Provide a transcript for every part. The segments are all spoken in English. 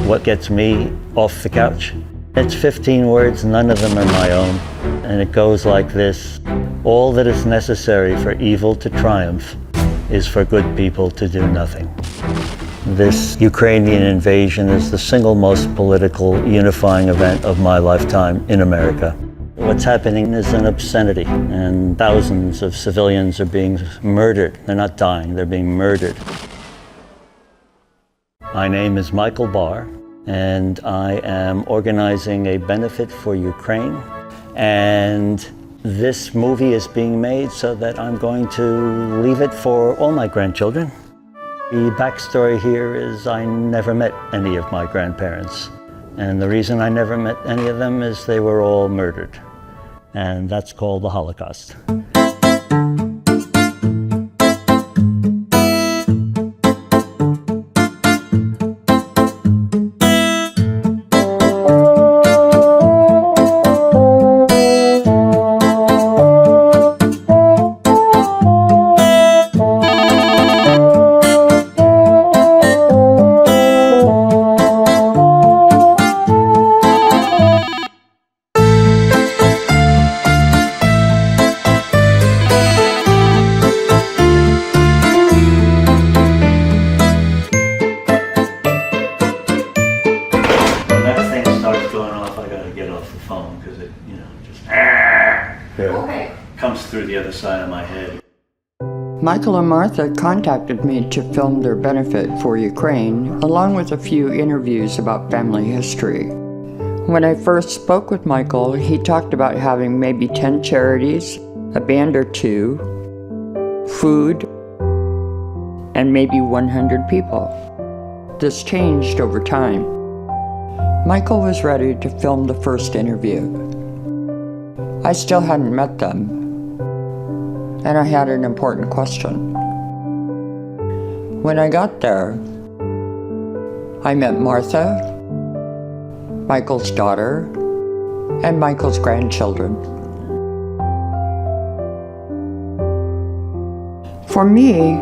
what gets me off the couch. It's 15 words, none of them are my own, and it goes like this. All that is necessary for evil to triumph is for good people to do nothing. This Ukrainian invasion is the single most political unifying event of my lifetime in America. What's happening is an obscenity, and thousands of civilians are being murdered. They're not dying, they're being murdered. My name is Michael Barr, and I am organizing a benefit for Ukraine. And this movie is being made so that I'm going to leave it for all my grandchildren. The backstory here is I never met any of my grandparents. And the reason I never met any of them is they were all murdered. And that's called the Holocaust. Comes through the other side of my head. Michael and Martha contacted me to film their benefit for Ukraine, along with a few interviews about family history. When I first spoke with Michael, he talked about having maybe 10 charities, a band or two, food, and maybe 100 people. This changed over time. Michael was ready to film the first interview. I still hadn't met them, and I had an important question. When I got there, I met Martha, Michael's daughter, and Michael's grandchildren. For me,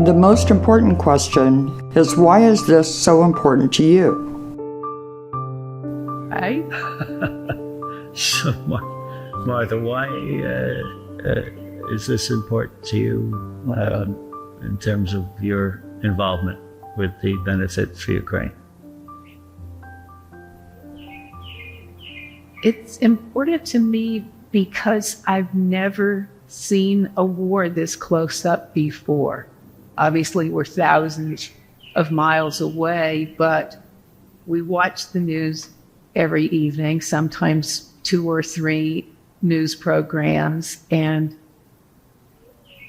the most important question is, why is this so important to you? Right? So, Martha, why is this important to you in terms of your involvement with the benefit for Ukraine? It's important to me because I've never seen a war this close up before. Obviously, we're thousands of miles away, but we watch the news every evening, sometimes 2 or 3 news programs, and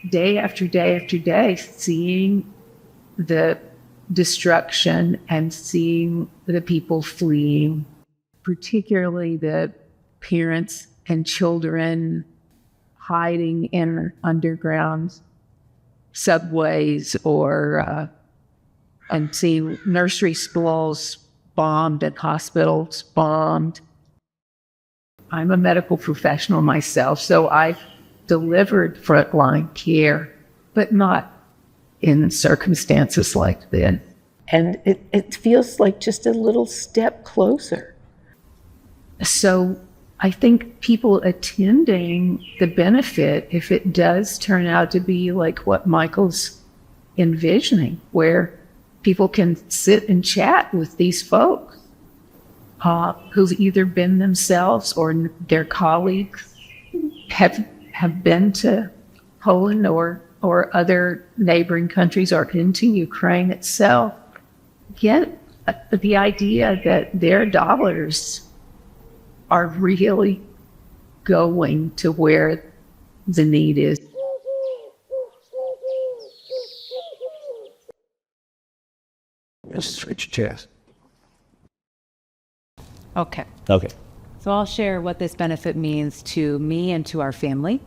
day after day after day, seeing the destruction and seeing the people fleeing, particularly the parents and children hiding in underground subways or and seeing nursery schools bombed and hospitals bombed. I'm a medical professional myself, so I've delivered frontline care, but not in circumstances like this. And it feels like just a little step closer. So I think people attending the benefit, if it does turn out to be like what Michael's envisioning, where people can sit and chat with these folks who've either been themselves or their colleagues have been to Poland or other neighboring countries or into Ukraine itself, get the idea that their dollars are really going to where the need is. Just switch chairs. Okay. Okay. So I'll share what this benefit means to me and to our family.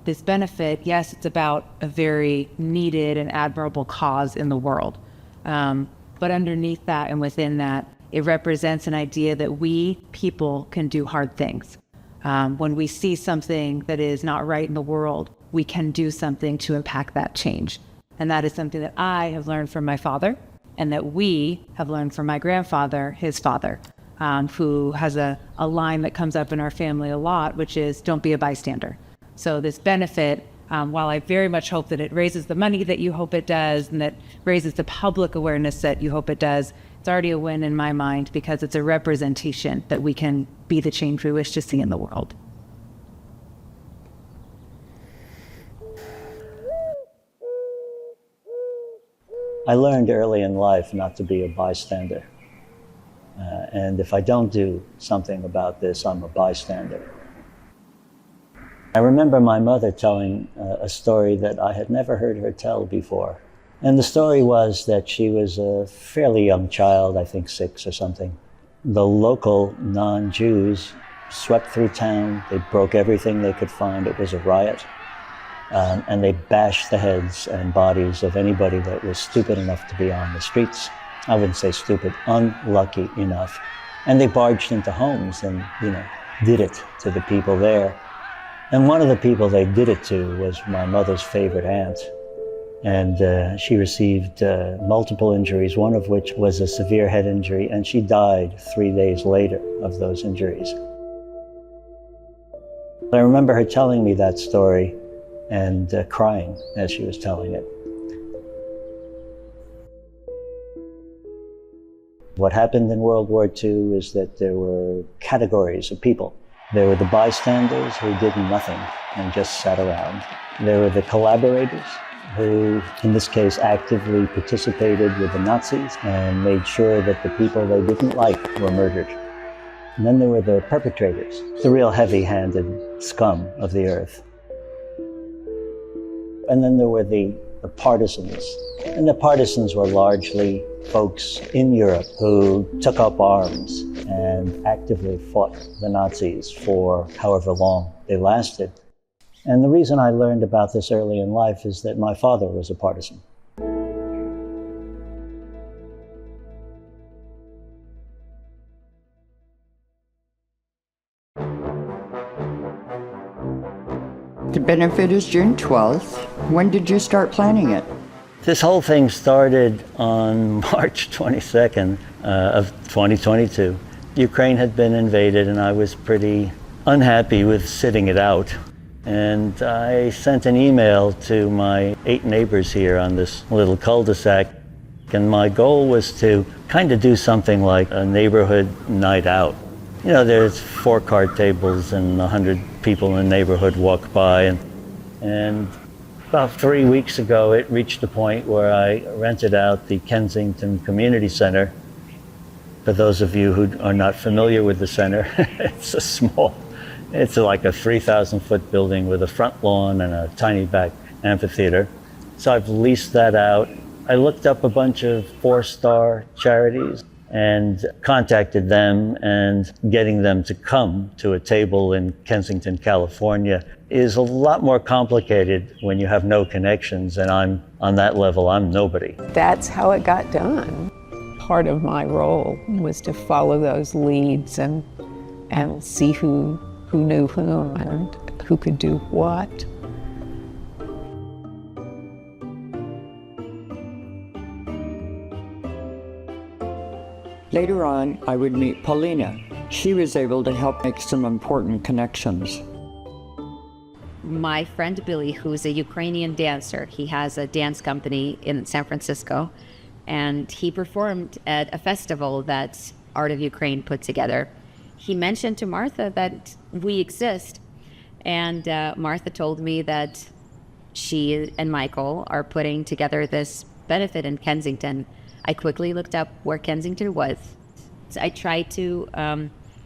This benefit, yes, it's about a very needed and admirable cause in the world. But underneath that and within that, it represents an idea that we people can do hard things. When we see something that is not right in the world, we can do something to impact that change. And that is something that I have learned from my father and that we have learned from my grandfather, his father, who has a line that comes up in our family a lot, which is don't be a bystander. So this benefit, while I very much hope that it raises the money that you hope it does and that raises the public awareness that you hope it does, it's already a win in my mind because it's a representation that we can be the change we wish to see in the world. I learned early in life not to be a bystander. And if I don't do something about this, I'm a bystander. I remember my mother telling a story that I had never heard her tell before. And the story was that she was a fairly young child, I think 6 or something. The local non-Jews swept through town. They broke everything they could find. It was a riot. And they bashed the heads and bodies of anybody that was stupid enough to be on the streets. I wouldn't say stupid, unlucky enough. And they barged into homes and, did it to the people there. And one of the people they did it to was my mother's favorite aunt. And she received multiple injuries, one of which was a severe head injury, and she died 3 days later of those injuries. I remember her telling me that story and crying as she was telling it. What happened in World War II is that there were categories of people. There were the bystanders who did nothing and just sat around. There were the collaborators who, in this case, actively participated with the Nazis and made sure that the people they didn't like were murdered. And then there were the perpetrators, the real heavy-handed scum of the earth. And then there were the partisans. And the partisans were largely folks in Europe who took up arms and actively fought the Nazis for however long they lasted. And the reason I learned about this early in life is that my father was a partisan. The benefit is June 12th. When did you start planning it? This whole thing started on March 22nd of 2022. Ukraine had been invaded and I was pretty unhappy with sitting it out. And I sent an email to my 8 neighbors here on this little cul-de-sac. And my goal was to kind of do something like a neighborhood night out. There's 4 card tables and 100 people in the neighborhood walk by. And about 3 weeks ago, it reached a point where I rented out the Kensington Community Center. For those of you who are not familiar with the center, it's like a 3,000-foot building with a front lawn and a tiny back amphitheater. So I've leased that out. I looked up a bunch of 4-star charities and contacted them, and getting them to come to a table in Kensington, California is a lot more complicated when you have no connections, and I'm on that level, I'm nobody. That's how it got done. Part of my role was to follow those leads and see who knew whom and who could do what. Later on, I would meet Paulina. She was able to help make some important connections. My friend Billy, who's a Ukrainian dancer, he has a dance company in San Francisco, and he performed at a festival that Art of Ukraine put together. He mentioned to Martha that we exist, and Martha told me that she and Michael are putting together this benefit in Kensington. I quickly looked up where Kensington was. So I tried to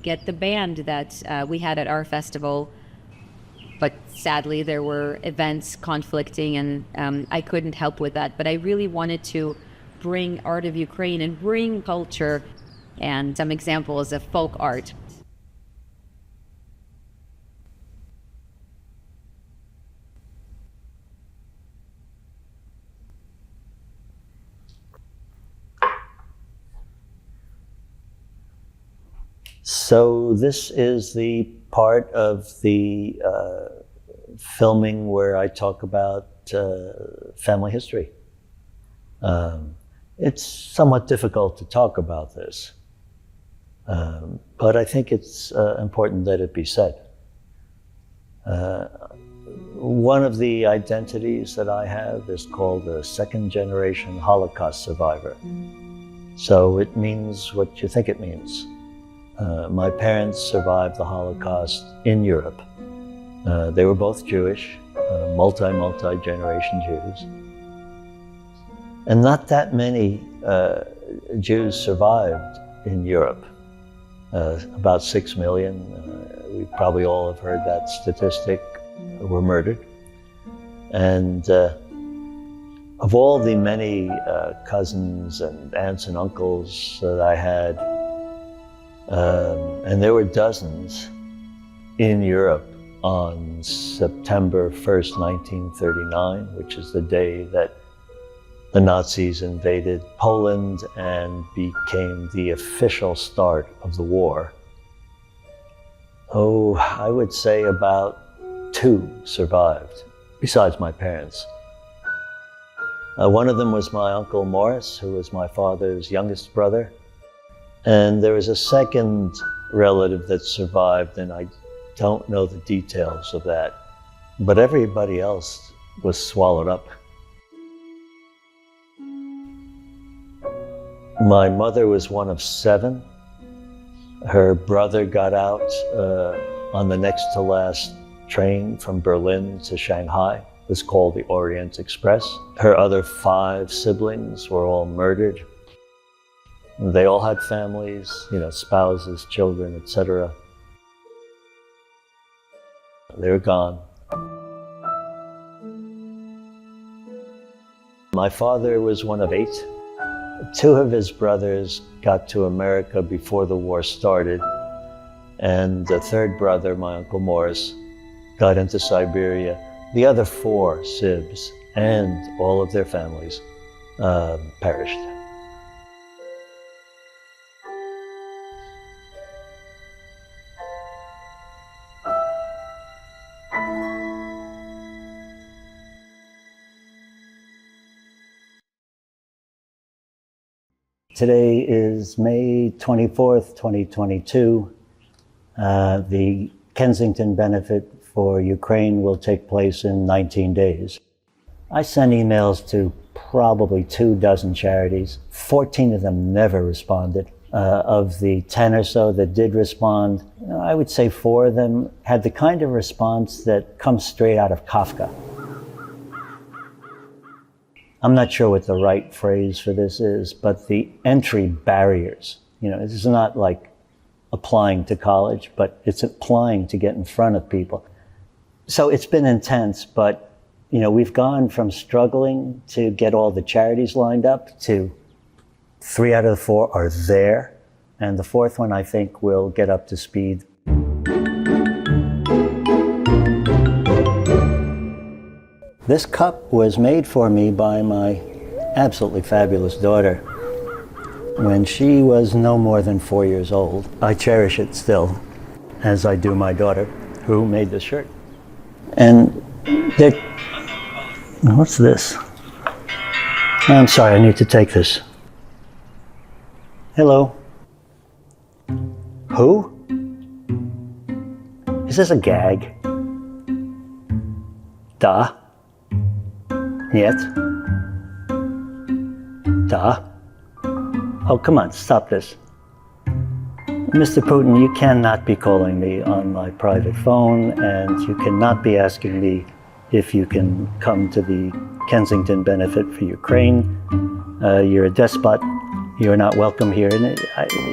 get the band that we had at our festival, but sadly there were events conflicting and I couldn't help with that. But I really wanted to bring Art of Ukraine and bring culture and some examples of folk art. So this is the part of the filming where I talk about family history. It's somewhat difficult to talk about this, but I think it's important that it be said. One of the identities that I have is called a second-generation Holocaust survivor. So it means what you think it means. My parents survived the Holocaust in Europe. They were both Jewish, multi-generation Jews. And not that many Jews survived in Europe. About 6 million, we probably all have heard that statistic, were murdered. And of all the many cousins and aunts and uncles that I had, and there were dozens in Europe on September 1st, 1939, which is the day that the Nazis invaded Poland and became the official start of the war. Oh, I would say about 2 survived, besides my parents. One of them was my Uncle Morris, who was my father's youngest brother. And there was a second relative that survived, and I don't know the details of that. But everybody else was swallowed up. My mother was one of 7. Her brother got out on the next to last train from Berlin to Shanghai. It was called the Orient Express. Her other 5 siblings were all murdered. They all had families, spouses, children, etc. They were gone. My father was one of 8. 2 of his brothers got to America before the war started, and the 3rd brother, my Uncle Morris, got into Siberia. The other 4 sibs and all of their families perished. Today is May 24th, 2022. The Kensington benefit for Ukraine will take place in 19 days. I sent emails to probably 24 charities. 14 of them never responded. Of the 10 or so that did respond, I would say 4 of them had the kind of response that comes straight out of Kafka. I'm not sure what the right phrase for this is, but the entry barriers. This is not like applying to college, but it's applying to get in front of people. So it's been intense, but we've gone from struggling to get all the charities lined up to 3 out of the 4 are there, and the 4th one I think will get up to speed. This cup was made for me by my absolutely fabulous daughter when she was no more than 4 years old. I cherish it still, as I do my daughter, who made this shirt. And what's this? I'm sorry, I need to take this. Hello. Who? Is this a gag? Da. Yet? Da? Oh, come on, stop this. Mr. Putin, you cannot be calling me on my private phone, and you cannot be asking me if you can come to the Kensington benefit for Ukraine. You're a despot. You're not welcome here, and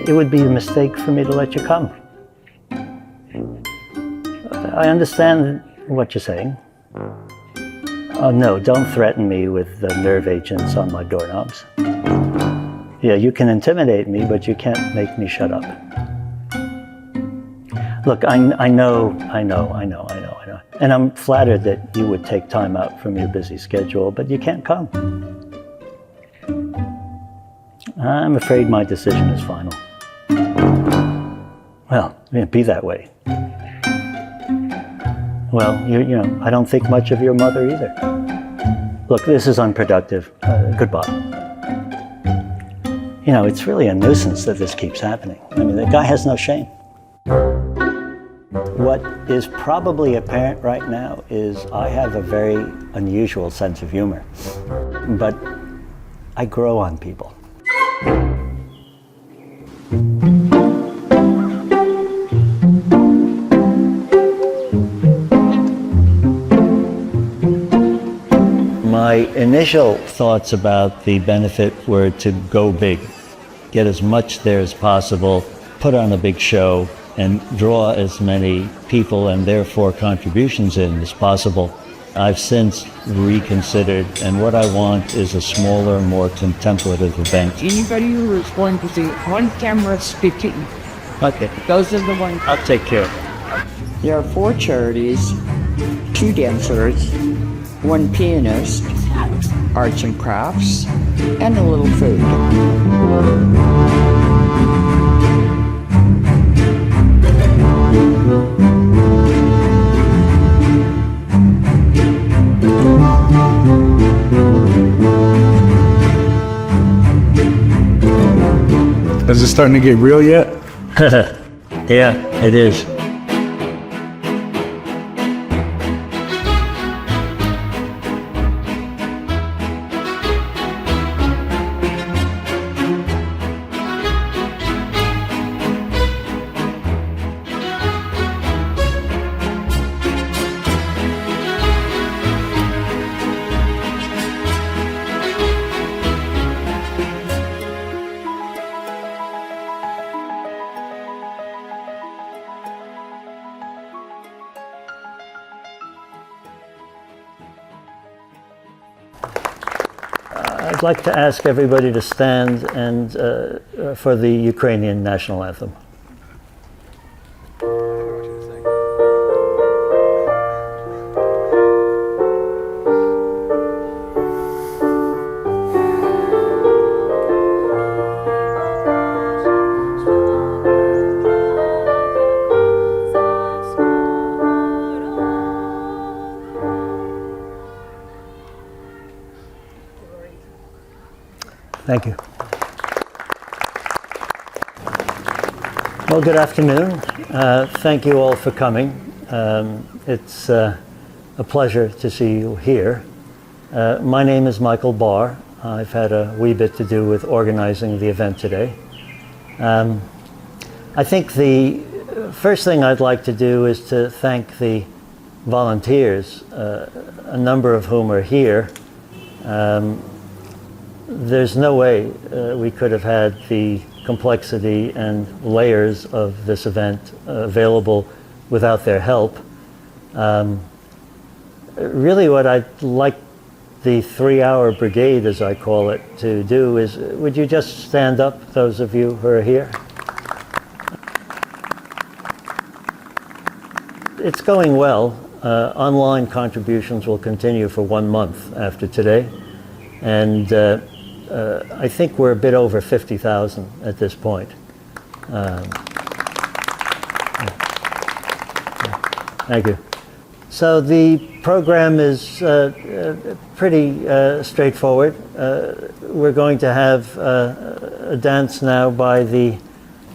it would be a mistake for me to let you come. I understand what you're saying. Oh no, don't threaten me with the nerve agents on my doorknobs. Yeah, you can intimidate me, but you can't make me shut up. Look, I know. And I'm flattered that you would take time out from your busy schedule, but you can't come. I'm afraid my decision is final. Well, be that way. Well, I don't think much of your mother either. Look, this is unproductive. Goodbye. You know, it's really a nuisance that this keeps happening. I mean, the guy has no shame. What is probably apparent right now is I have a very unusual sense of humor, but I grow on people. My initial thoughts about the benefit were to go big, get as much there as possible, put on a big show, and draw as many people and therefore contributions in as possible. I've since reconsidered, and what I want is a smaller, more contemplative event. Anybody who is going to see on camera speaking, Okay, those are the ones. I'll take care of it. There are 4 charities, 2 dancers, 1 pianist, arts and crafts, and a little food. Is it starting to get real yet? Yeah, it is. I'd like to ask everybody to stand and for the Ukrainian national anthem. Thank you. Well, good afternoon. Thank you all for coming. It's a pleasure to see you here. My name is Michael Barr. I've had a wee bit to do with organizing the event today. I think the first thing I'd like to do is to thank the volunteers, a number of whom are here. There's no way we could have had the complexity and layers of this event available without their help. Really what I'd like the 3-hour brigade, as I call it, to do is, would you just stand up, those of you who are here? It's going well. Online contributions will continue for 1 month after today. And I think we're a bit over 50,000 at this point. Thank you. So the program is pretty straightforward. We're going to have a dance now by the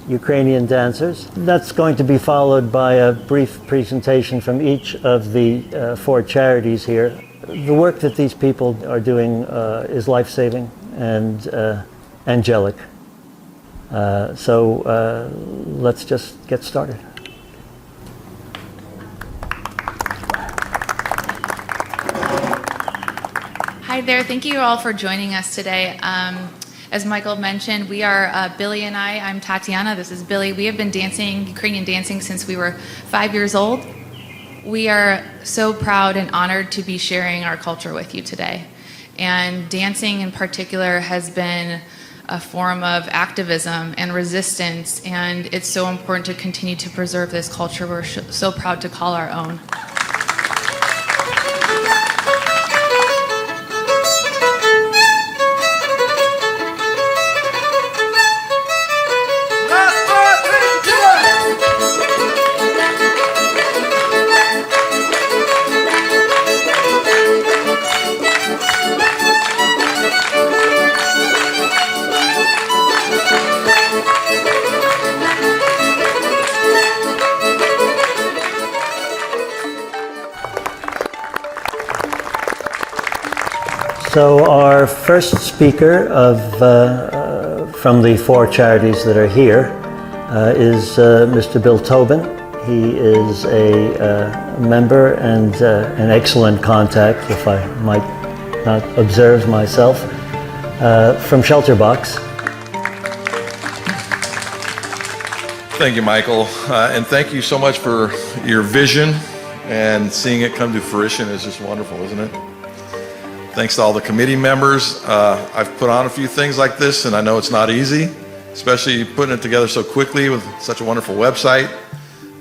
Ukrainian dancers. That's going to be followed by a brief presentation from each of the 4 charities here. The work that these people are doing is life-saving and angelic. So let's just get started. Hi there, thank you all for joining us today. As Michael mentioned, we are Billy and I'm Tatiana, this is Billy. We have been dancing, Ukrainian dancing, since we were 5 years old. We are so proud and honored to be sharing our culture with you today. And dancing in particular has been a form of activism and resistance, and it's so important to continue to preserve this culture we're so proud to call our own. So our first speaker from the 4 charities that are here is Mr. Bill Tobin. He is a member and an excellent contact, if I might not observe myself, from Shelterbox. Thank you, Michael, and thank you so much for your vision, and seeing it come to fruition is just wonderful, isn't it? Thanks to all the committee members. I've put on a few things like this, and I know it's not easy, especially putting it together so quickly with such a wonderful website.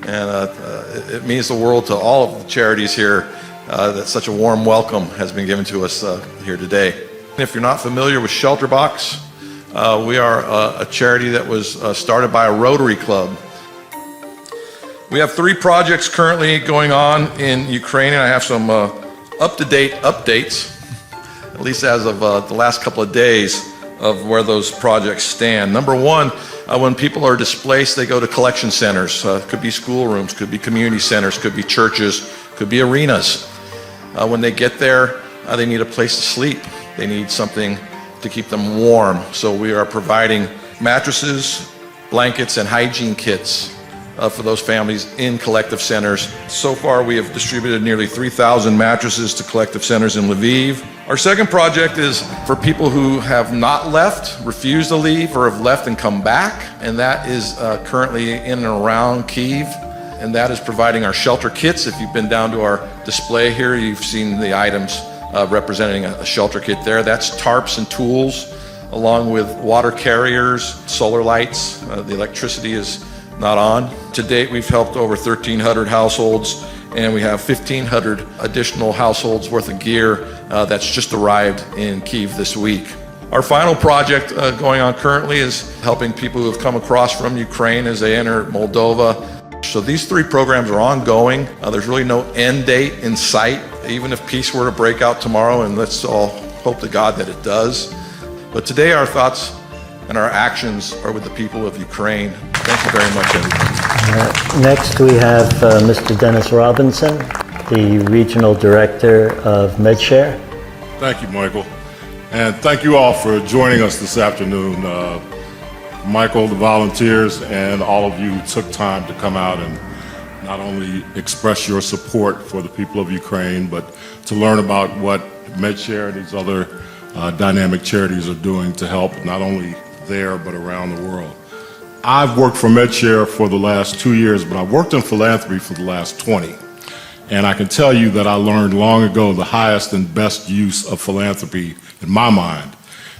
And it means the world to all of the charities here that such a warm welcome has been given to us here today. If you're not familiar with Shelterbox, we are a charity that was started by a Rotary Club. We have 3 projects currently going on in Ukraine, and I have some up-to-date updates, at least as of the last couple of days, of where those projects stand. Number 1, when people are displaced, they go to collection centers. Could be schoolrooms, could be community centers, could be churches, could be arenas. When they get there, they need a place to sleep. They need something to keep them warm. So we are providing mattresses, blankets, and hygiene kits for those families in collective centers. So far, we have distributed nearly 3,000 mattresses to collective centers in Lviv. Our second project is for people who have not left, refused to leave, or have left and come back, and that is currently in and around Kyiv, and that is providing our shelter kits. If you've been down to our display here, you've seen the items representing a shelter kit there. That's tarps and tools, along with water carriers, solar lights. The electricity is not on. To date, we've helped over 1,300 households, and we have 1,500 additional households worth of gear that's just arrived in Kyiv this week. Our final project going on currently is helping people who have come across from Ukraine as they enter Moldova. So these 3 programs are ongoing. There's really no end date in sight, even if peace were to break out tomorrow, and let's all hope to God that it does. But today our thoughts and our actions are with the people of Ukraine. Thank you very much, everybody. Next we have Mr. Dennis Robinson, the Regional Director of MedShare. Thank you, Michael. And thank you all for joining us this afternoon. Michael, the volunteers, and all of you who took time to come out and not only express your support for the people of Ukraine, but to learn about what MedShare and these other dynamic charities are doing to help not only there, but around the world. I've worked for MedShare for the last 2 years, but I've worked in philanthropy for the last 20. And I can tell you that I learned long ago the highest and best use of philanthropy, in my mind,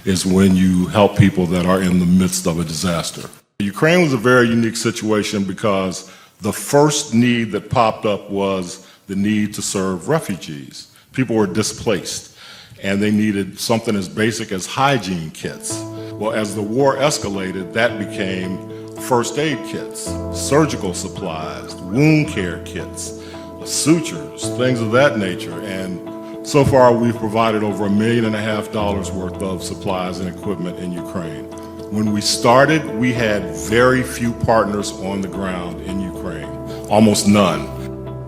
is when you help people that are in the midst of a disaster. Ukraine was a very unique situation because the first need that popped up was the need to serve refugees. People were displaced, and they needed something as basic as hygiene kits. Well, as the war escalated, that became first aid kits, surgical supplies, wound care kits, sutures, things of that nature. And so far, we've provided over $1.5 million worth of supplies and equipment in Ukraine. When we started, we had very few partners on the ground in Ukraine, almost none.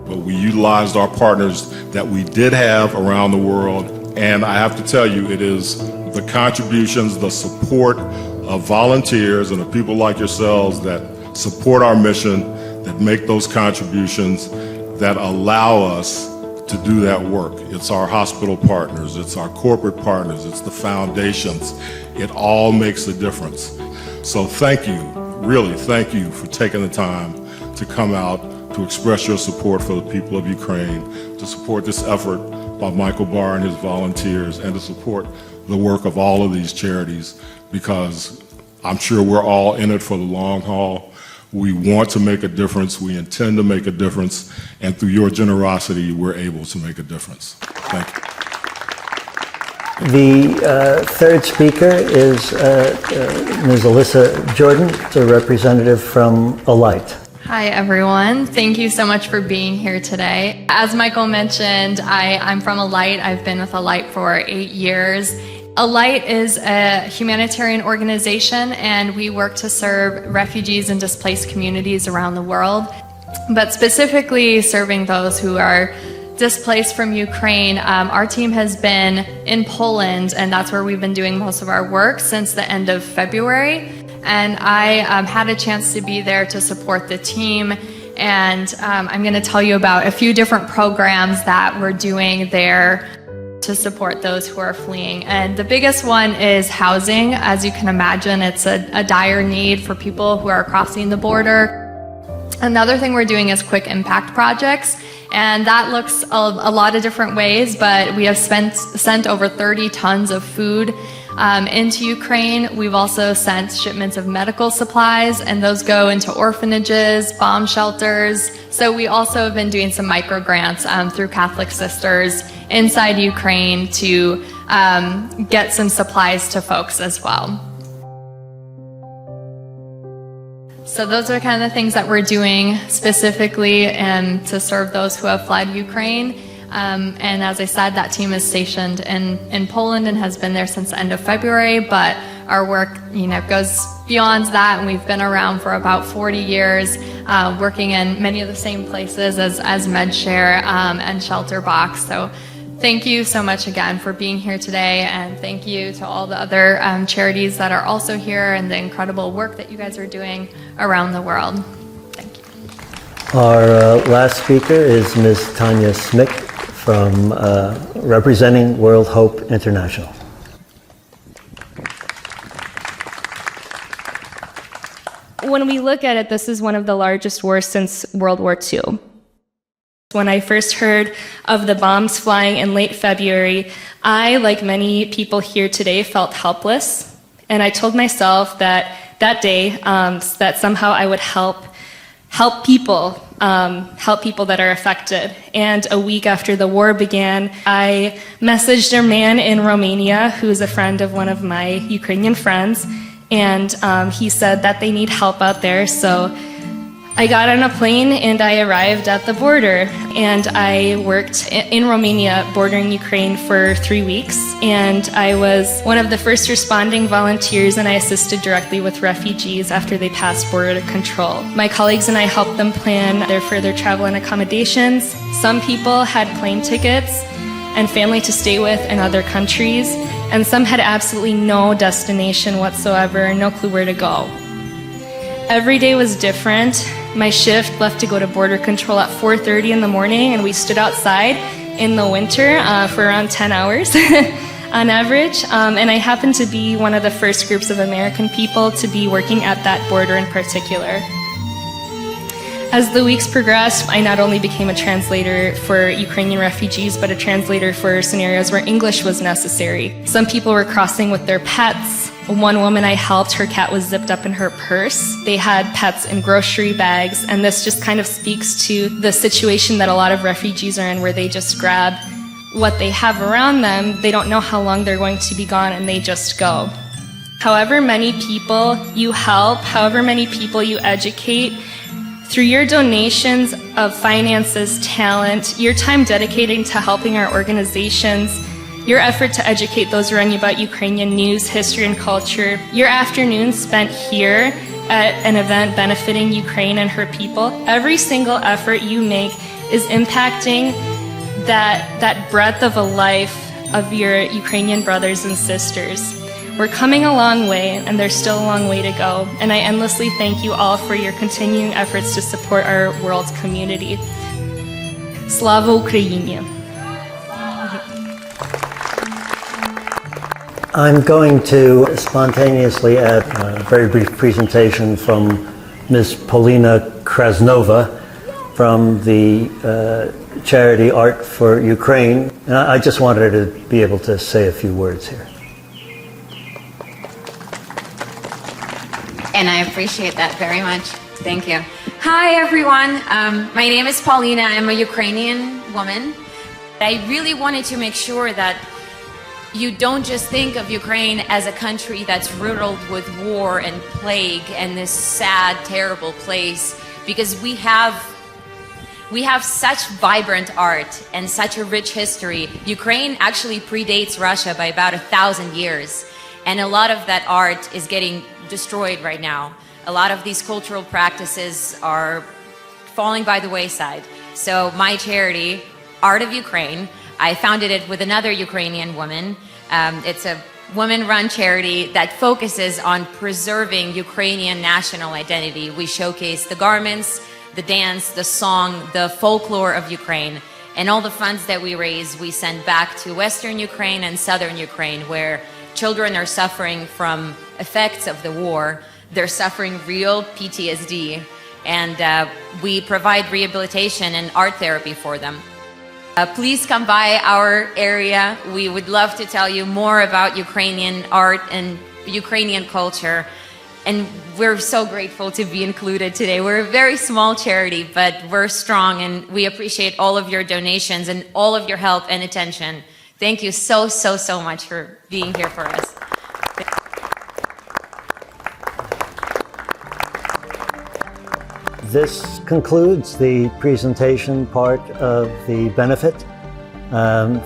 But we utilized our partners that we did have around the world. And I have to tell you, it is the contributions, the support of volunteers and of people like yourselves that support our mission, that make those contributions, that allow us to do that work. It's our hospital partners, it's our corporate partners, it's the foundations. It all makes a difference. So thank you, really thank you for taking the time to come out to express your support for the people of Ukraine, to support this effort by Michael Barr and his volunteers, and to support the work of all of these charities, because I'm sure we're all in it for the long haul. We want to make a difference, we intend to make a difference, and through your generosity, we're able to make a difference. Thank you. The third speaker is Ms. Alyssa Jordan, a representative from Alight. Hi, everyone. Thank you so much for being here today. As Michael mentioned, I'm from Alight. I've been with Alight for 8 years. Alight is a humanitarian organization, and we work to serve refugees and displaced communities around the world, but specifically serving those who are displaced from Ukraine, our team has been in Poland, and that's where we've been doing most of our work since the end of February. And I had a chance to be there to support the team. And I'm going to tell you about a few different programs that we're doing there to support those who are fleeing. And the biggest one is housing. As you can imagine, it's a dire need for people who are crossing the border. Another thing we're doing is quick impact projects. And that looks a lot of different ways, but we have sent over 30 tons of food into Ukraine. We've also sent shipments of medical supplies, and those go into orphanages, bomb shelters. So we also have been doing some micro grants through Catholic Sisters inside Ukraine to get some supplies to folks as well. So those are kind of the things that we're doing specifically to serve those who have fled Ukraine. And as I said, that team is stationed in Poland and has been there since the end of February, but our work, goes beyond that, and we've been around for about 40 years, working in many of the same places as MedShare and Shelter Box. So thank you so much again for being here today, and thank you to all the other charities that are also here and the incredible work that you guys are doing around the world. Thank you. Our last speaker is Ms. Tanya Smick from representing World Hope International. When we look at it, this is one of the largest wars since World War II. When I first heard of the bombs flying in late February, I, like many people here today, felt helpless. And I told myself that day that somehow I would help people that are affected. And a week after the war began, I messaged a man in Romania who's a friend of one of my Ukrainian friends, and he said that they need help out there. So I got on a plane and I arrived at the border, and I worked in Romania bordering Ukraine for 3 weeks, and I was one of the first responding volunteers, and I assisted directly with refugees after they passed border control. My colleagues and I helped them plan their further travel and accommodations. Some people had plane tickets and family to stay with in other countries, and some had absolutely no destination whatsoever, no clue where to go. Every day was different. My shift left to go to border control at 4:30 in the morning, and we stood outside in the winter for around 10 hours on average. And I happened to be one of the first groups of American people to be working at that border in particular. As the weeks progressed, I not only became a translator for Ukrainian refugees, but a translator for scenarios where English was necessary. Some people were crossing with their pets. One woman I helped, her cat was zipped up in her purse. They had pets in grocery bags, and this just kind of speaks to the situation that a lot of refugees are in, where they just grab what they have around them. They don't know how long they're going to be gone, and they just go. However many people you help, however many people you educate, through your donations of finances, talent, your time dedicating to helping our organizations, your effort to educate those around you about Ukrainian news, history, and culture, your afternoons spent here at an event benefiting Ukraine and her people, every single effort you make is impacting that breadth of a life of your Ukrainian brothers and sisters. We're coming a long way, and there's still a long way to go. And I endlessly thank you all for your continuing efforts to support our world's community. Slava Ukraini! I'm going to spontaneously add a very brief presentation from Ms. Polina Krasnova from the charity Art for Ukraine. And I just wanted her to be able to say a few words here. And I appreciate that very much. Thank you. Hi, everyone. My name is Paulina. I'm a Ukrainian woman. I really wanted to make sure that you don't just think of Ukraine as a country that's riddled with war and plague and this sad, terrible place, because we have such vibrant art and such a rich history. Ukraine actually predates Russia by about 1,000 years, and a lot of that art is getting destroyed right now. A lot of these cultural practices are falling by the wayside. So my charity, Art of Ukraine. I founded it with another Ukrainian woman. It's a women-run charity that focuses on preserving Ukrainian national identity. We showcase the garments, the dance, the song, the folklore of Ukraine. And all the funds that we raise, we send back to Western Ukraine and Southern Ukraine, where children are suffering from effects of the war. They're suffering real PTSD. And we provide rehabilitation and art therapy for them. Please come by our area. We would love to tell you more about Ukrainian art and Ukrainian culture. And we're so grateful to be included today. We're a very small charity, but we're strong, and we appreciate all of your donations and all of your help and attention. Thank you so, so, so much for being here for us. This concludes the presentation part of the benefit.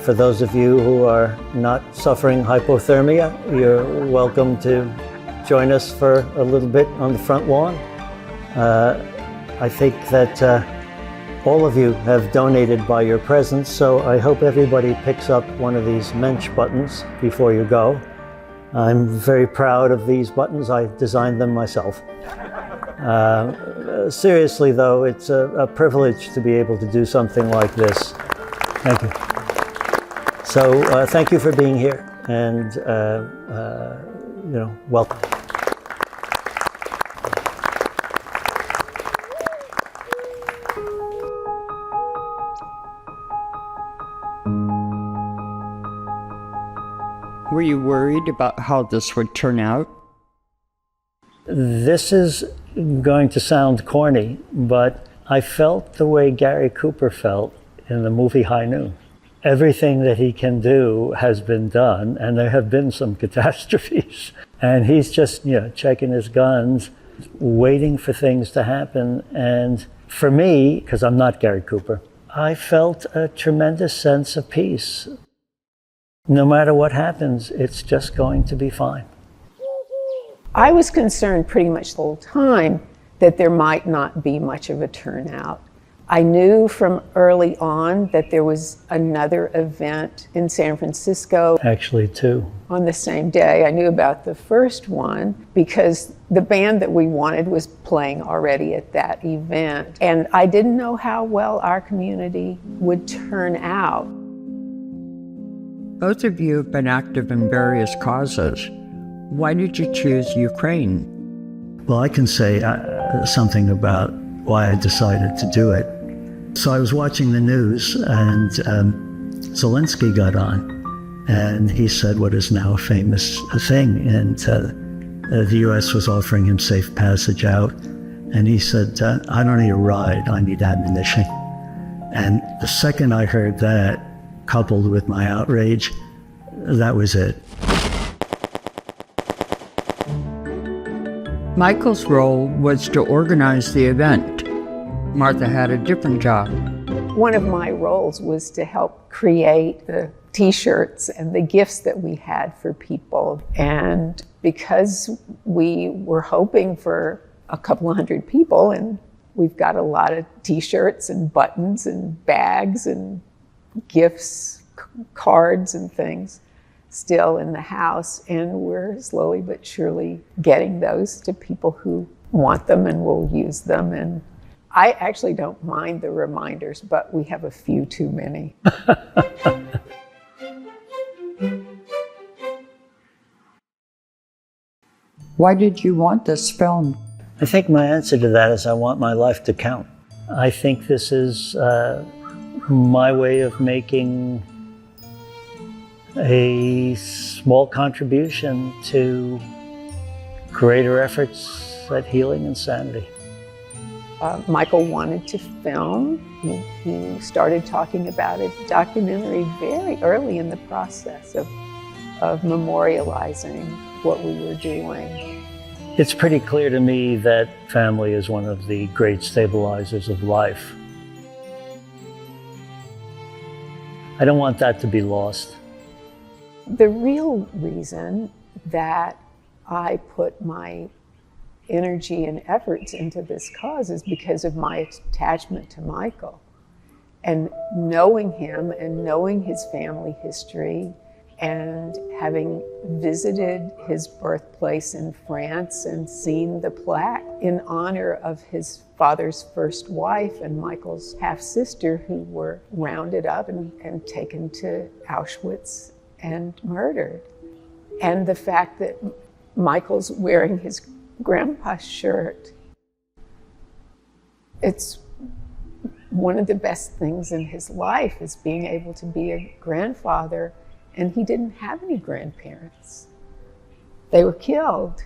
For those of you who are not suffering hypothermia, you're welcome to join us for a little bit on the front lawn. I think that all of you have donated by your presence, so I hope everybody picks up one of these Mensch buttons before you go. I'm very proud of these buttons. I designed them myself. Seriously though, it's a privilege to be able to do something like this. Thank you. So thank you for being here, and welcome. Were you worried about how this would turn out? This is going to sound corny, but I felt the way Gary Cooper felt in the movie High Noon. Everything that he can do has been done, and there have been some catastrophes. And he's just, checking his guns, waiting for things to happen. And for me, because I'm not Gary Cooper, I felt a tremendous sense of peace. No matter what happens, it's just going to be fine. I was concerned pretty much the whole time that there might not be much of a turnout. I knew from early on that there was another event in San Francisco. Actually, two. On the same day. I knew about the first one because the band that we wanted was playing already at that event. And I didn't know how well our community would turn out. Both of you have been active in various causes. Why did you choose Ukraine? Well, I can say something about why I decided to do it. So I was watching the news, and Zelensky got on, and he said what is now a famous thing, and the U.S. was offering him safe passage out, and he said, I don't need a ride, I need ammunition. And the second I heard that, coupled with my outrage, that was it. Michael's role was to organize the event. Martha had a different job. One of my roles was to help create the t-shirts and the gifts that we had for people. And because we were hoping for a couple of hundred people, and we've got a lot of t-shirts and buttons and bags and gifts, cards and things still in the house, and we're slowly but surely getting those to people who want them and will use them. And I actually don't mind the reminders, but we have a few too many. Why did you want this film? I think my answer to that is I want my life to count. I think this is my way of making a small contribution to greater efforts at healing insanity. Michael wanted to film. He started talking about a documentary very early in the process of memorializing what we were doing. It's pretty clear to me that family is one of the great stabilizers of life. I don't want that to be lost. The real reason that I put my energy and efforts into this cause is because of my attachment to Michael. And knowing him and knowing his family history and having visited his birthplace in France and seen the plaque in honor of his father's first wife and Michael's half-sister who were rounded up and taken to Auschwitz and murdered. And the fact that Michael's wearing his grandpa's shirt, it's one of the best things in his life is being able to be a grandfather, and he didn't have any grandparents. They were killed.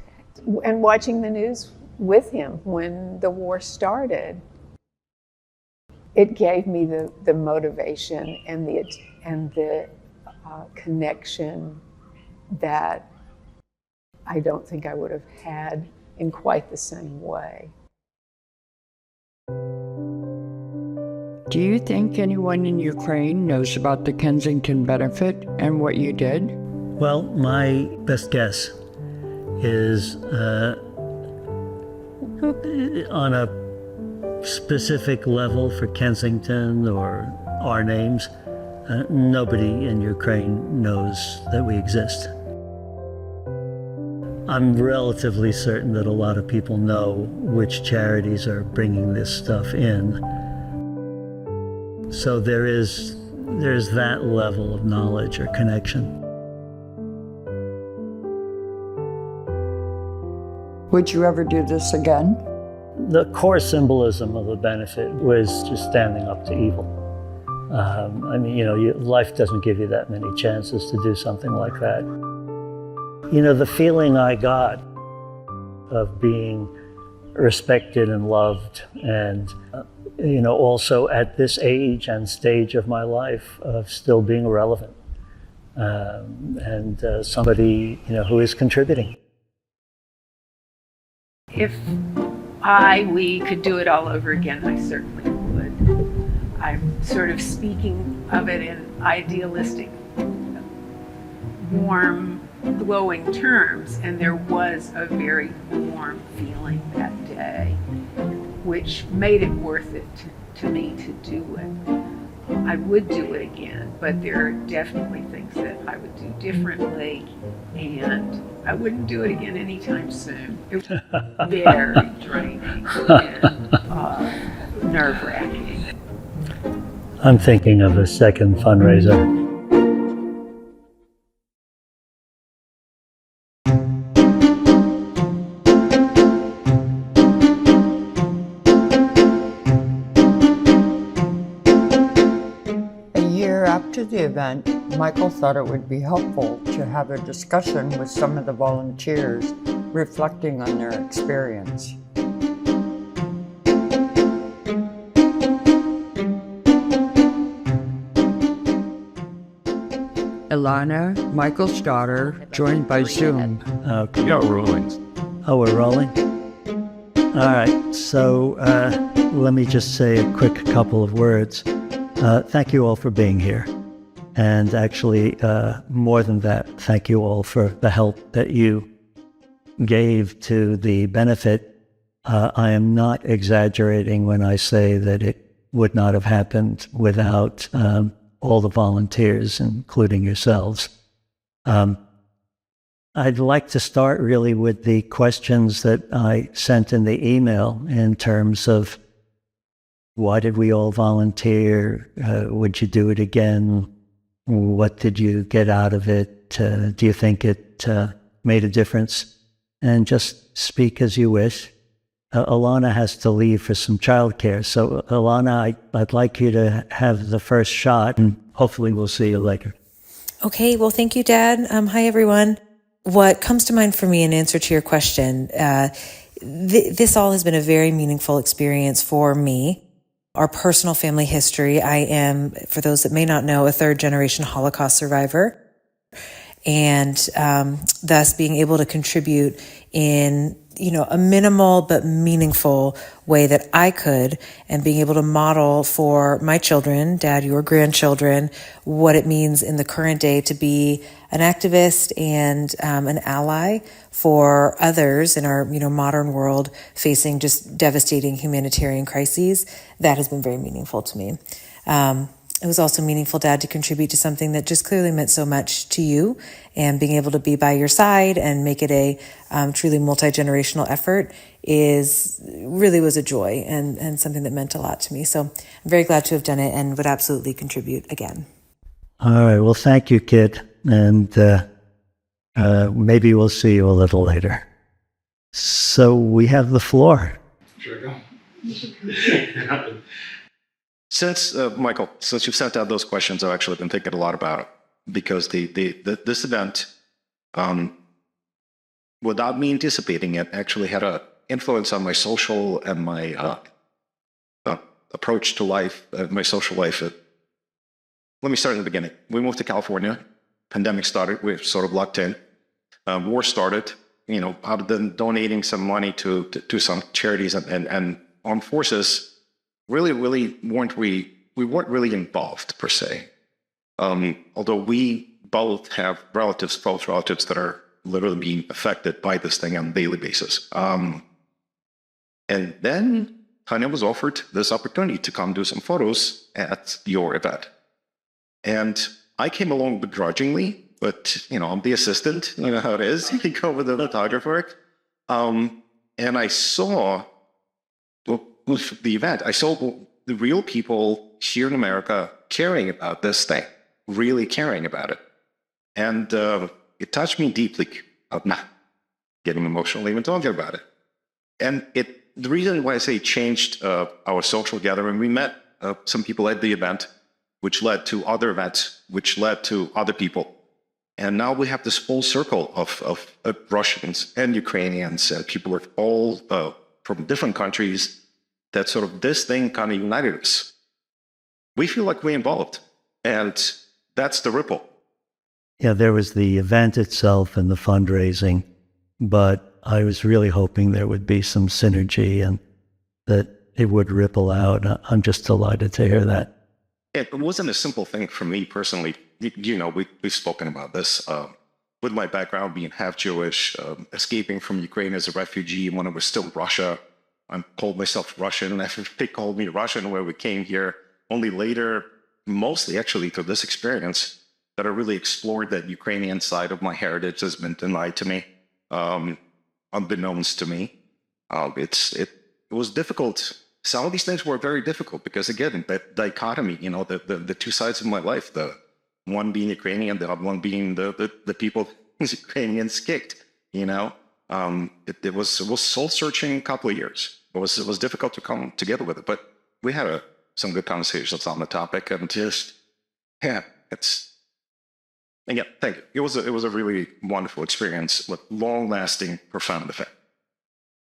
And watching the news with him when the war started, it gave me the motivation and the connection that I don't think I would have had in quite the same way. Do you think anyone in Ukraine knows about the Kensington benefit and what you did? Well, my best guess is on a specific level for Kensington or our names, nobody in Ukraine knows that we exist. I'm relatively certain that a lot of people know which charities are bringing this stuff in. So there's that level of knowledge or connection. Would you ever do this again? The core symbolism of the benefit was just standing up to evil. I mean, life doesn't give you that many chances to do something like that. The feeling I got of being respected and loved and also at this age and stage of my life of still being relevant and somebody who is contributing. If we could do it all over again, I certainly would. I'm sort of speaking of it in idealistic, warm, glowing terms, and there was a very warm feeling that day, which made it worth it to me to do it. I would do it again, but there are definitely things that I would do differently, and I wouldn't do it again anytime soon. It was very draining and nerve-wracking. I'm thinking of a second fundraiser. After the event, Michael thought it would be helpful to have a discussion with some of the volunteers reflecting on their experience. Ilana, Michael's daughter, joined by Zoom. Okay. You're rolling. Oh, we're rolling? All right, so let me just say a quick couple of words. Thank you all for being here. And actually, more than that, thank you all for the help that you gave to the benefit. I am not exaggerating when I say that it would not have happened without all the volunteers, including yourselves. I'd like to start really with the questions that I sent in the email in terms of why did we all volunteer? Would you do it again? What did you get out of it? Do you think it made a difference? And just speak as you wish. Alana has to leave for some childcare. So Alana, I'd like you to have the first shot, and hopefully we'll see you later. Okay, well, thank you, Dad. Hi, everyone. What comes to mind for me in answer to your question, this all has been a very meaningful experience for me. Our personal family history. I am, for those that may not know, a third-generation Holocaust survivor, and thus being able to contribute in a minimal but meaningful way that I could, and being able to model for my children, Dad, your grandchildren, what it means in the current day to be an activist and an ally for others in our modern world facing just devastating humanitarian crises. That has been very meaningful to me. It was also meaningful, Dad, to contribute to something that just clearly meant so much to you, and being able to be by your side and make it a truly multi-generational effort really was a joy and something that meant a lot to me. So I'm very glad to have done it and would absolutely contribute again. All right. Well, thank you, kid. And maybe we'll see you a little later. So we have the floor. Sure go. Since, Michael, since you've sent out those questions, I've actually been thinking a lot about it, because this event, without me anticipating it, actually had an influence on my social and my approach to life, my social life. Let me start at the beginning. We moved to California. Pandemic started. We were sort of locked in. War started. You know, other than donating some money to some charities and armed forces, we weren't really involved per se. Although we both have close relatives that are literally being affected by this thing on a daily basis. And then Tanya was offered this opportunity to come do some photos at your event. And I came along begrudgingly, but, you know, I'm the assistant, you know how it is. You go with the photographer. And I saw, with the event, I saw the real people here in America caring about this thing, really caring about it. And it touched me deeply. I'm not getting emotional even talking about it. And the reason why I say it changed our social gathering, we met some people at the event, which led to other events, which led to other people. And now we have this full circle of Russians and Ukrainians and people of all from different countries, that sort of this thing kind of united us. We feel like we're involved, and that's the ripple. Yeah, there was the event itself and the fundraising, but I was really hoping there would be some synergy and that it would ripple out. I'm just delighted to hear that. It wasn't a simple thing for me personally. You know, we've spoken about this. With my background being half Jewish, escaping from Ukraine as a refugee when I was still Russia, I called myself Russian, and they called me Russian when we came here. Only later, mostly actually through this experience, that I really explored that Ukrainian side of my heritage has been denied to me, unbeknownst to me. It was difficult. Some of these things were very difficult because, again, that dichotomy, you know, the two sides of my life, the one being Ukrainian, the other one being the people Ukrainians kicked, you know. It was soul-searching couple of years. It was difficult to come together with it, but we had some good conversations on the topic, and just, yeah, thank you. It was a really wonderful experience with long-lasting, profound effect.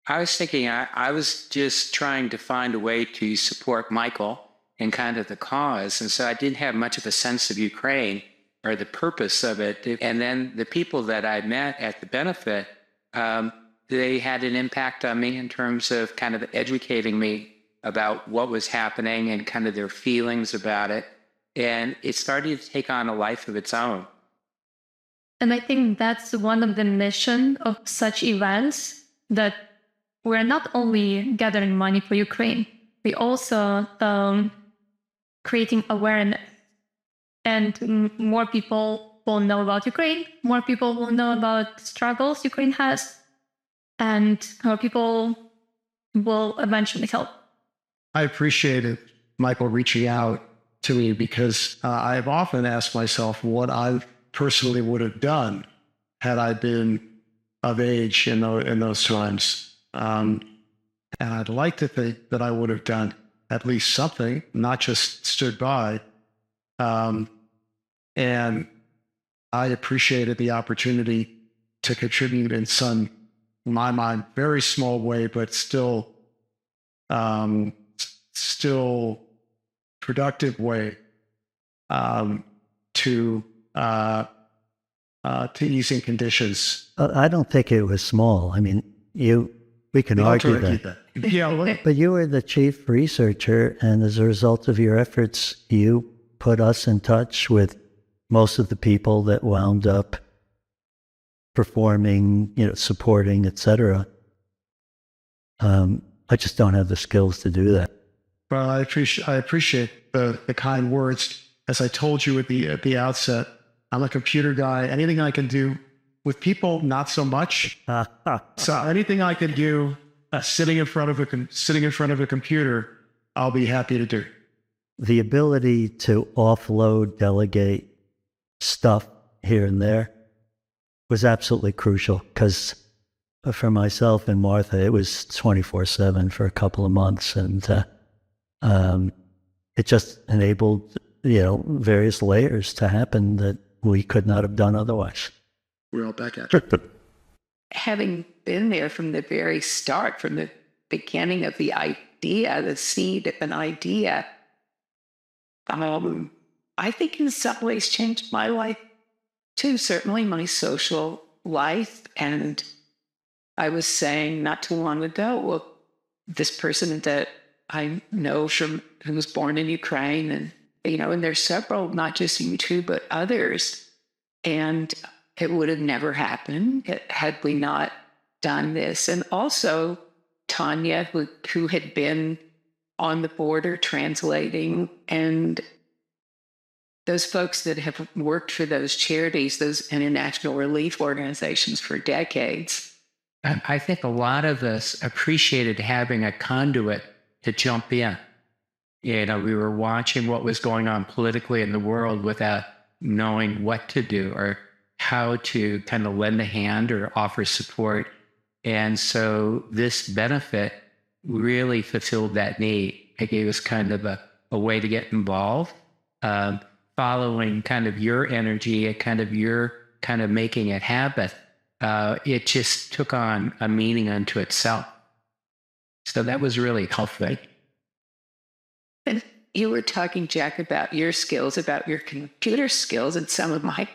I was thinking, I was just trying to find a way to support Michael and kind of the cause, and so I didn't have much of a sense of Ukraine or the purpose of it. And then the people that I met at the benefit, they had an impact on me in terms of kind of educating me about what was happening and kind of their feelings about it. And it started to take on a life of its own. And I think that's one of the mission of such events, that we're not only gathering money for Ukraine, we also creating awareness. And more people will know about Ukraine, more people will know about struggles Ukraine has, and more people will eventually help. I appreciated Michael reaching out to me because I've often asked myself what I personally would have done had I been of age in those times. And I'd like to think that I would have done at least something, not just stood by. And I appreciated the opportunity to contribute in some, in my mind, very small way, but still productive way to easing conditions. I don't think it was small. I mean, we can argue that. Yeah, but you were the chief researcher, and as a result of your efforts, you put us in touch with most of the people that wound up performing, supporting, etc. I just don't have the skills to do that. Well, I appreciate the kind words. As I told you at the outset, I'm a computer guy. Anything I can do with people, not so much. So anything I can do sitting in front of a computer, I'll be happy to do. The ability to offload, delegate stuff here and there was absolutely crucial, because for myself and Martha, it was 24/7 for a couple of months, and it just enabled, various layers to happen that we could not have done otherwise. We're all back at it. Having been there from the very start, from the beginning of the idea, the seed of an idea, I think in some ways changed my life too, certainly my social life. And I was saying not too long ago, well, this person that I know from who was born in Ukraine, and and there's several, not just you two, but others, and it would have never happened had we not done this. And also Tanya, who had been on the border translating, and those folks that have worked for those charities, those international relief organizations for decades. I think a lot of us appreciated having a conduit to jump in. We were watching what was going on politically in the world without knowing what to do or how to kind of lend a hand or offer support. And so this benefit really fulfilled that need. It gave us kind of a way to get involved, following kind of your energy and kind of your kind of making it happen. It just took on a meaning unto itself. So that was really helpful. And you were talking, Jack, about your skills, about your computer skills, and some of my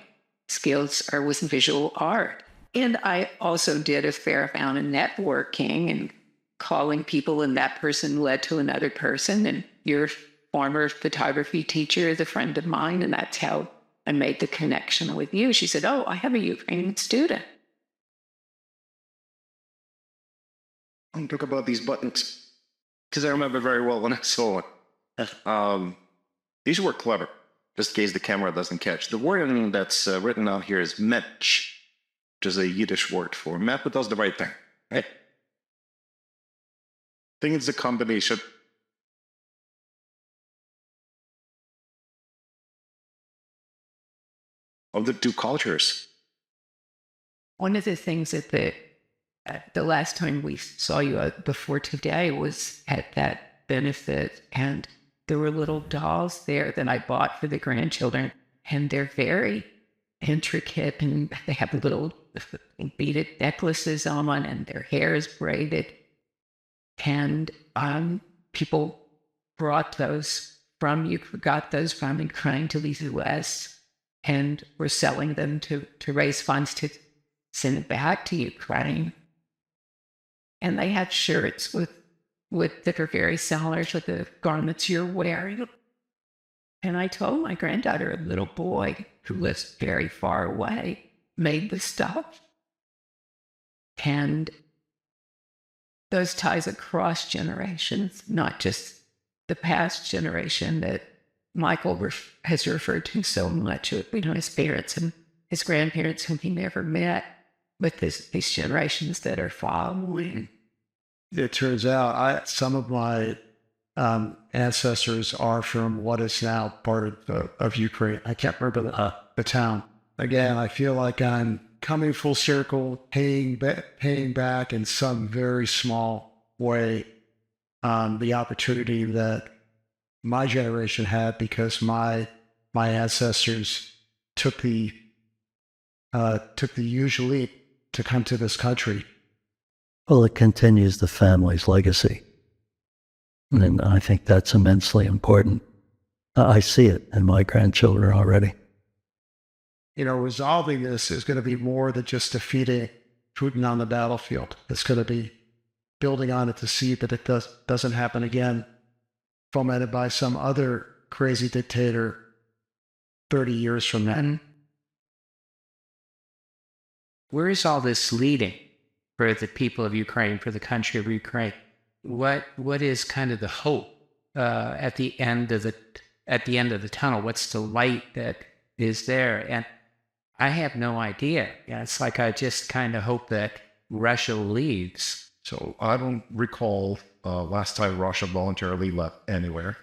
skills was visual art. And I also did a fair amount of networking and calling people, and that person led to another person. And your former photography teacher is a friend of mine, and that's how I made the connection with you. She said, "Oh, I have a Ukrainian student." I'll talk about these buttons, because I remember very well when I saw it. These were clever, just in case the camera doesn't catch. The word that's written out here is mensch, which is a Yiddish word for man who does the right thing, right? I think it's a combination of the two cultures. One of the things that the last time we saw you before today was at that benefit, and there were little dolls there that I bought for the grandchildren, and they're very intricate, and they have little beaded necklaces on, and their hair is braided. And people brought those got those from Ukraine to the U.S. and were selling them to raise funds to send it back to Ukraine. And they had shirts with that are very similar to the garments you're wearing. And I told my granddaughter, a little boy who lives very far away, made the stuff. And those ties across generations, not just the past generation that Michael has referred to so much, his parents and his grandparents whom he never met, but these generations that are following. It turns out some of my ancestors are from what is now part of Ukraine. I can't remember the town. Again, I feel like I'm coming full circle, paying back in some very small way the opportunity that my generation had, because my ancestors took the huge leap to come to this country. Well, it continues the family's legacy. And I think that's immensely important. I see it in my grandchildren already. Resolving this is going to be more than just defeating Putin on the battlefield. It's going to be building on it to see that it doesn't happen again, fomented by some other crazy dictator 30 years from now. Where is all this leading for the people of Ukraine, for the country of Ukraine? What is kind of the hope at the end of the tunnel? What's the light that is there? And I have no idea. Yeah, it's like I just kind of hope that Russia leaves. So I don't recall last time Russia voluntarily left anywhere.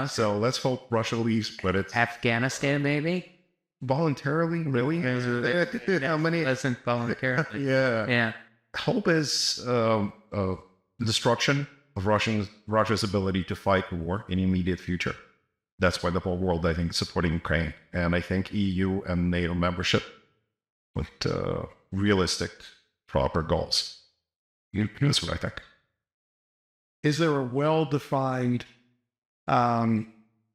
So let's hope Russia leaves, but it's Afghanistan, maybe? Voluntarily, really? How many? Doesn't voluntarily. Yeah. Hope is destruction of Russia's ability to fight war in the immediate future. That's why the whole world, I think, is supporting Ukraine. And I think EU and NATO membership with realistic, proper goals. That's what I think. Is there a well-defined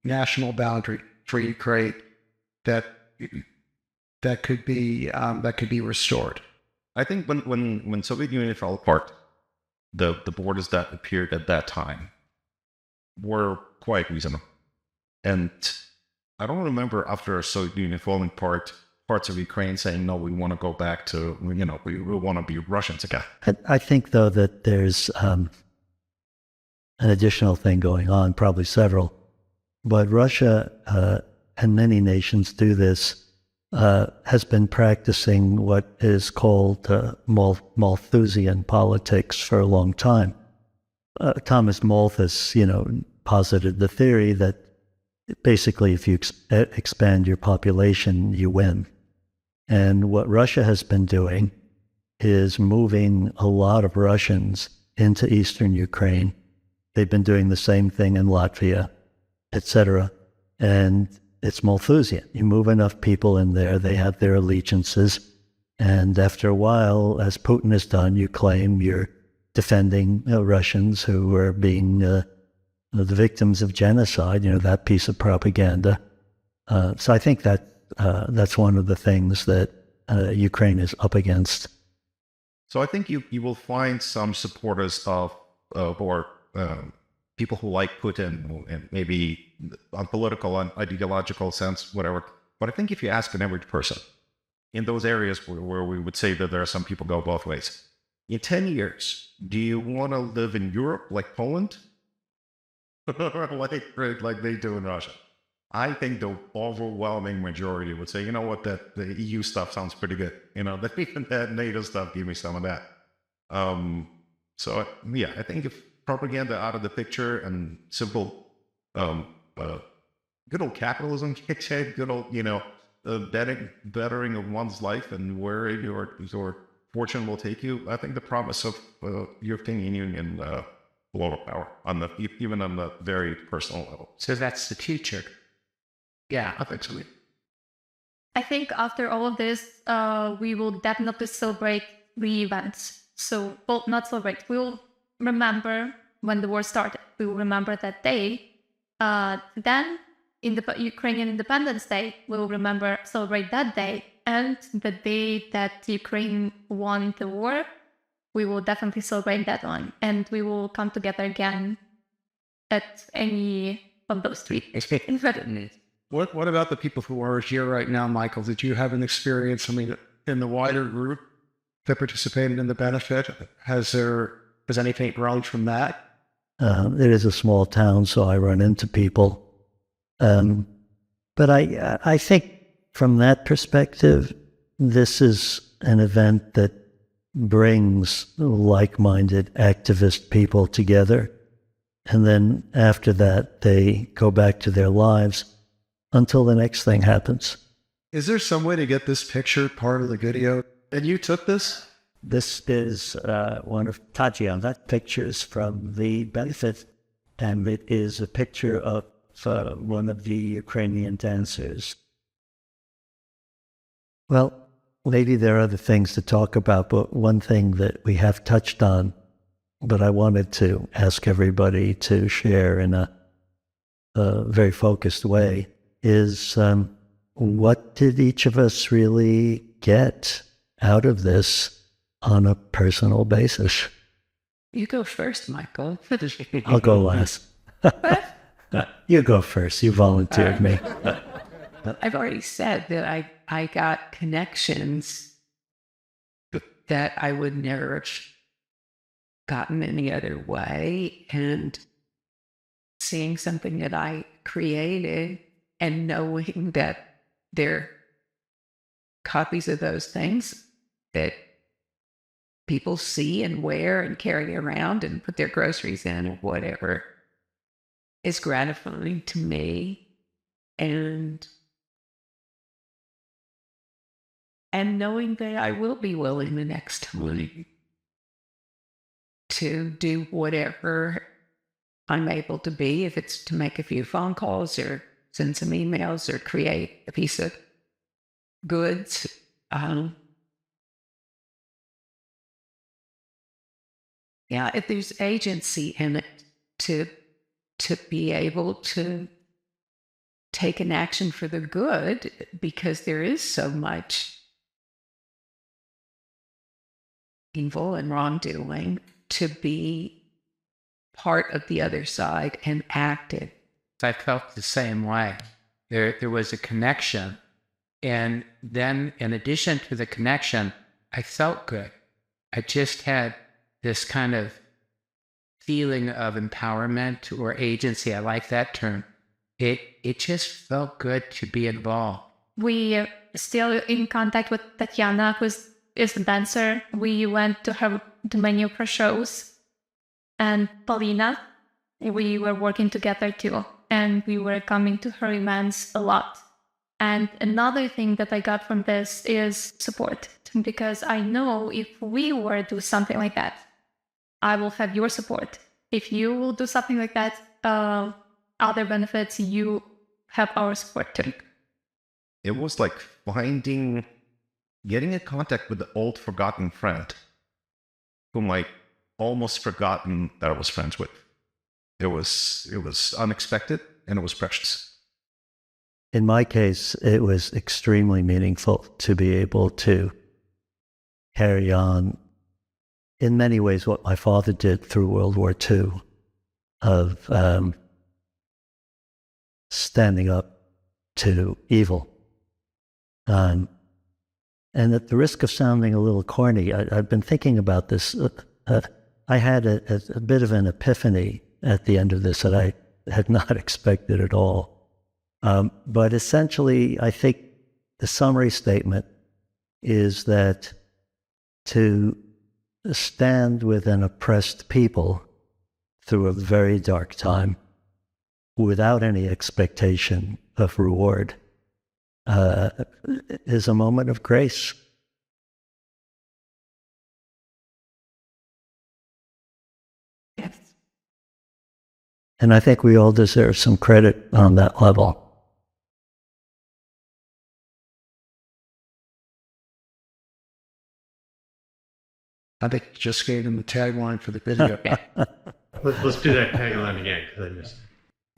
national boundary for Ukraine that could be restored? I think when Soviet Union fell apart, the borders that appeared at that time were quite reasonable. And I don't remember after Soviet Union falling apart, parts of Ukraine saying, no, we want to go back to, we want to be Russians again. I think, though, that there's an additional thing going on, probably several. But Russia, and many nations do this, has been practicing what is called Malthusian politics for a long time. Thomas Malthus, posited the theory that basically if you expand your population, you win. And what Russia has been doing is moving a lot of Russians into eastern Ukraine. They've been doing the same thing in Latvia, etc. And it's Malthusian. You move enough people in there, they have their allegiances, and after a while, as Putin has done, you claim you're defending Russians who are being the victims of genocide, that piece of propaganda. So I think that that's one of the things that Ukraine is up against. So I think you will find some supporters of or people who like Putin, and maybe on political and ideological sense, whatever. But I think if you ask an average person in those areas where we would say that there are some people go both ways, in 10 years, do you want to live in Europe like Poland? like they do in Russia? I think the overwhelming majority would say, you know what, that the EU stuff sounds pretty good. That even that NATO stuff, give me some of that. So yeah, I think if propaganda out of the picture and simple, good old capitalism kicks in, good old, bettering of one's life and where your fortune will take you. I think the promise of European Union and global power even on the very personal level. So that's the future. Yeah, I think so. I think after all of this, we will definitely celebrate the events. So, well, not celebrate. We will remember when the war started. We will remember that day. Then, in the Ukrainian Independence Day, we will celebrate that day. And the day that Ukraine won the war, we will definitely celebrate that one. And we will come together again at any of those three. What about the people who are here right now, Michael? Did you have an experience, in the wider group that participated in the benefit? Has anything grown from that? It is a small town, so I run into people. But I think from that perspective, this is an event that brings like-minded activist people together. And then after that, they go back to their lives until the next thing happens. Is there some way to get this picture part of the video? And you took this? This is one of Tatiana's pictures from the benefit, and it is a picture of one of the Ukrainian dancers. Well, maybe there are other things to talk about, but one thing that we have touched on, but I wanted to ask everybody to share in a very focused way, is what did each of us really get out of this on a personal basis? You go first, Michael. I'll go last. You go first. You volunteered me. I've already said that I got connections that I would never have gotten any other way. And seeing something that I created and knowing that they're copies of those things that people see and wear and carry around and put their groceries in or whatever is gratifying to me. And knowing that I will be willing the next time to do whatever I'm able to be, if it's to make a few phone calls or send some emails or create a piece of goods. Yeah, if there's agency in it to be able to take an action for the good, because there is so much evil and wrongdoing, to be part of the other side and active. I felt the same way. There was a connection. And then in addition to the connection, I felt good. I just had this kind of feeling of empowerment or agency. I like that term. It just felt good to be involved. We are still in contact with Tatiana, who is a dancer. We went to many of her shows. And Paulina, we were working together too. And we were coming to her events a lot. And another thing that I got from this is support. Because I know if we were to do something like that, I will have your support. If you will do something like that, other benefits, you have our support too. It was like getting in contact with the old forgotten friend whom I almost forgotten that I was friends with. It was unexpected and it was precious. In my case, it was extremely meaningful to be able to carry on, in many ways, what my father did through World War II, of standing up to evil. And at the risk of sounding a little corny, I've been thinking about this. I had a bit of an epiphany at the end of this that I had not expected at all. But essentially, I think the summary statement is that to stand with an oppressed people through a very dark time without any expectation of reward is a moment of grace. Yes. And I think we all deserve some credit on that level. I think you just gave them the tagline for the video. Let's do that tagline again, because I missed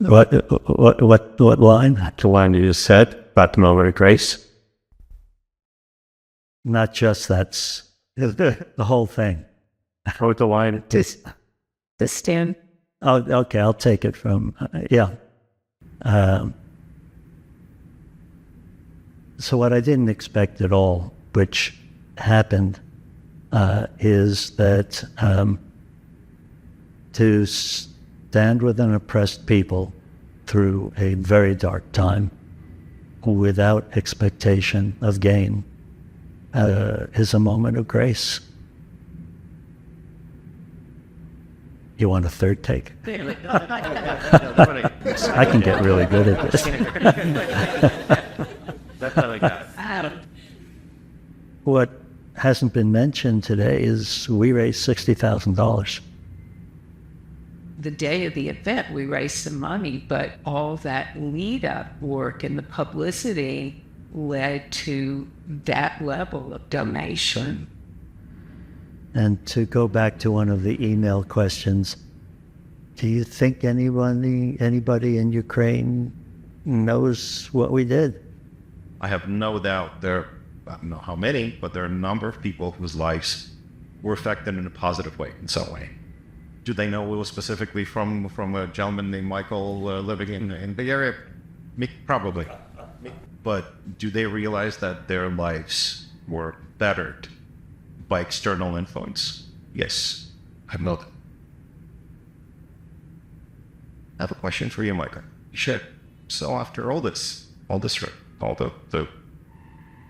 it. What line? The line you just said about the moment of grace. Not just that's the whole thing. What the line? To stand. Oh, okay. I'll take it from yeah. So what I didn't expect at all, which happened, is that to stand with an oppressed people through a very dark time without expectation of gain is a moment of grace. You want a third take? I can get really good at this. That's how I got it. What hasn't been mentioned today is we raised $60,000. The day of the event, we raised some money, but all that lead-up work and the publicity led to that level of donation. And to go back to one of the email questions, do you think anybody in Ukraine knows what we did? I have no doubt I don't know how many, but there are a number of people whose lives were affected in a positive way, in some way. Do they know it was specifically from a gentleman named Michael living in the area? Probably. But do they realize that their lives were bettered by external influence? Yes. I've noted. I have a question for you, Michael. Sure. So after all the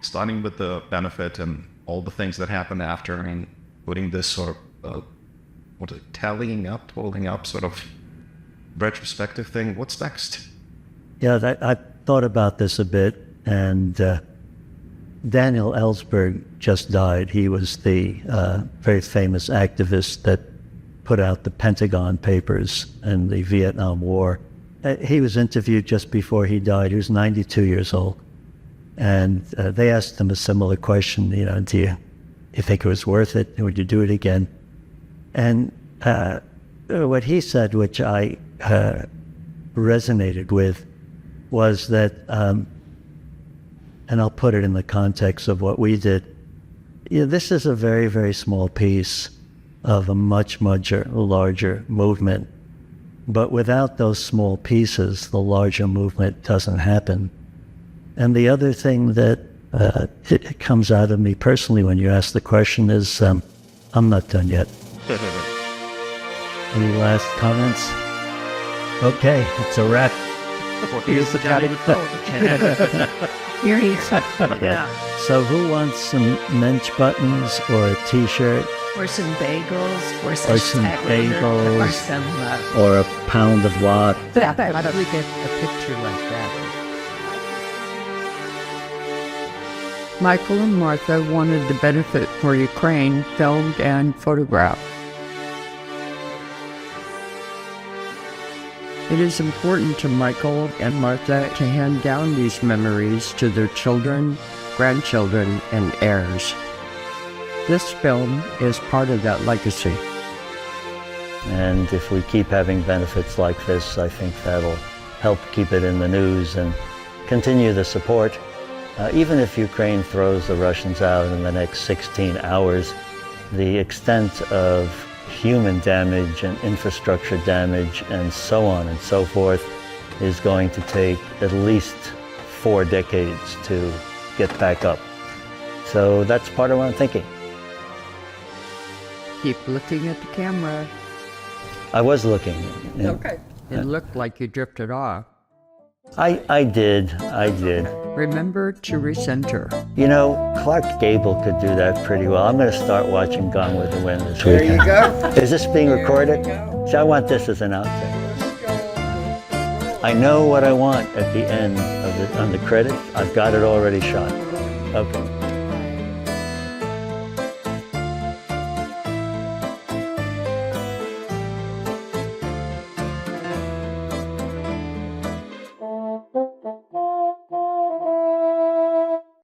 starting with the benefit and all the things that happened after, and putting this sort of, totaling up sort of retrospective thing, what's next? Yeah, I thought about this a bit, and Daniel Ellsberg just died. He was the very famous activist that put out the Pentagon Papers in the Vietnam War. He was interviewed just before he died. He was 92 years old. And they asked him a similar question, do you think it was worth it? Would you do it again? And what he said, which I resonated with, was that, and I'll put it in the context of what we did, this is a very, very small piece of a much, much larger movement. But without those small pieces, the larger movement doesn't happen. And the other thing that it comes out of me personally when you ask the question is, I'm not done yet. Any last comments? Okay, it's a wrap. Here's the Here he is. Yeah. So who wants some mensch buttons or a t-shirt? Or some bagels, or some bagels, or some or a pound of wok. How do we get a picture like that? Michael and Martha wanted the benefit for Ukraine filmed and photographed. It is important to Michael and Martha to hand down these memories to their children, grandchildren, and heirs. This film is part of that legacy. And if we keep having benefits like this, I think that'll help keep it in the news and continue the support. Even if Ukraine throws the Russians out in the next 16 hours, the extent of human damage and infrastructure damage and so on and so forth is going to take at least 4 decades to get back up. So that's part of what I'm thinking. Keep looking at the camera. I was looking. Okay. It looked like you drifted off. I did. Remember to recenter. Clark Gable could do that pretty well. I'm going to start watching Gone with the Wind this There weekend. you go. Is this being recorded? See, I want this as an outfit. I know what I want at the end of on the credits. I've got it already shot. Okay.